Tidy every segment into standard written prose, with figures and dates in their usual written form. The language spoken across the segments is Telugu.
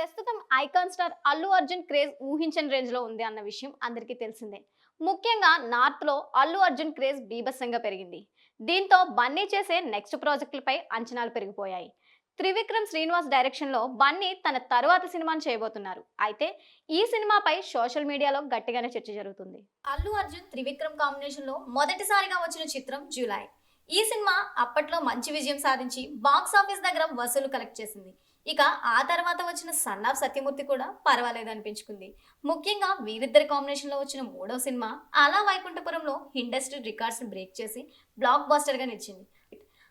ప్రస్తుతం icon star Allu Arjun craze ఊహించని రేంజ్ లో ఉంది అన్న విషయం అందరికీ తెలిసిందే. ముఖ్యంగా నార్త్ లో అల్లు అర్జున్ క్రేజ్ బీభత్సంగా పెరిగింది. దీంతో బన్నీ చేసే నెక్స్ట్ ప్రాజెక్టులపై అంచనాలు పెరిగిపోయాయి. త్రివిక్రమ్ శ్రీనివాస్ డైరెక్షన్ లో బన్నీ తన తరువాత సినిమాను చేయబోతున్నారు. అయితే ఈ సినిమాపై సోషల్ మీడియాలో గట్టిగానే చర్చ జరుగుతుంది. అల్లు అర్జున్ త్రివిక్రమ్ కాంబినేషన్ లో మొదటిసారిగా వచ్చిన చిత్రం జూలై. ఈ సినిమా అప్పట్లో మంచి విజయం సాధించి బాక్స్ ఆఫీస్ దగ్గర వసూలు కలెక్ట్ చేసింది. ఇక ఆ తర్వాత వచ్చిన సన్ ఆఫ్ సత్యమూర్తి కూడా పర్వాలేదు అనిపించుకుంది. ముఖ్యంగా వీరిద్దరి కాంబినేషన్ లో వచ్చిన మూడో సినిమా అలా వైకుంఠపురంలో ఇండస్ట్రీ రికార్డ్స్ బ్రేక్ చేసి బ్లాక్ బాస్టర్ గా నిలిచింది.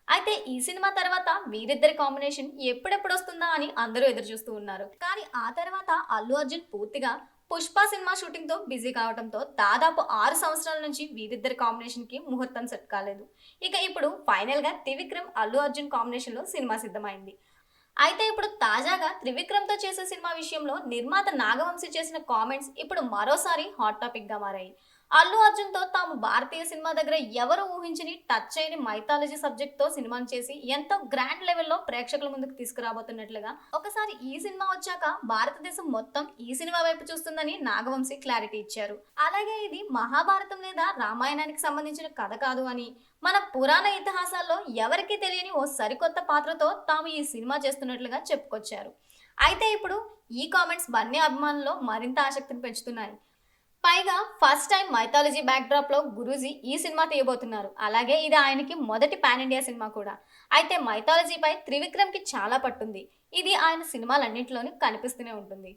అయితే ఈ సినిమా తర్వాత వీరిద్దరి కాంబినేషన్ ఎప్పుడెప్పుడు వస్తుందా అని అందరూ ఎదురు చూస్తూ ఉన్నారు. కానీ ఆ తర్వాత అల్లు అర్జున్ పూర్తిగా పుష్ప సినిమా షూటింగ్ తో బిజీ కావడంతో దాదాపు 6 సంవత్సరాల నుంచి వీరిద్దరి కాంబినేషన్ కి ముహూర్తం సెట్ కాలేదు. ఇక ఇప్పుడు ఫైనల్ గా త్రివిక్రమ్ అల్లు అర్జున్ కాంబినేషన్ లో సినిమా సిద్ధమైంది. అయితే ఇప్పుడు తాజాగా త్రివిక్రమ్ తో చేసే సినిమా విషయంలో నిర్మాత నాగవంశి చేసిన కామెంట్స్ ఇప్పుడు మరోసారి హాట్ టాపిక్ గా మారాయి. అల్లు అర్జున్ తో తాము భారతీయ సినిమా దగ్గర ఎవరు ఊహించని టచ్ చేయని మైథాలజీ సబ్జెక్ట్ తో సినిమాను చేసి ఎంతో గ్రాండ్ లెవెల్లో ప్రేక్షకుల ముందుకు తీసుకురాబోతున్నట్లుగా ఒకసారి ఈ సినిమా వచ్చాక భారతదేశం మొత్తం ఈ సినిమా వైపు చూస్తుందని నాగవంశి క్లారిటీ ఇచ్చారు. అలాగే ఇది మహాభారతం లేదా రామాయణానికి సంబంధించిన కథ కాదు అని, మన పురాణ ఇతిహాసాల్లో ఎవరికీ తెలియని ఓ సరికొత్త పాత్రతో తాము ఈ సినిమా చేస్తున్నట్లుగా చెప్పుకొచ్చారు. అయితే ఇప్పుడు ఈ కామెంట్స్ బన్నీ అభిమానుల్లో మరింత ఆసక్తిని పెంచుతున్నాయి. పైగా first time mythology back drop లో గురూజీ ఈ సినిమా తీయబోతున్నారు. అలాగే ఇది ఆయనకి మొదటి పాన్ ఇండియా సినిమా కూడా. అయితే మైథాలజీపై త్రివిక్రమ్ కి చాలా పట్టుంది. ఇది ఆయన సినిమాలన్నింటిలోనూ కనిపిస్తూనే ఉంటుంది.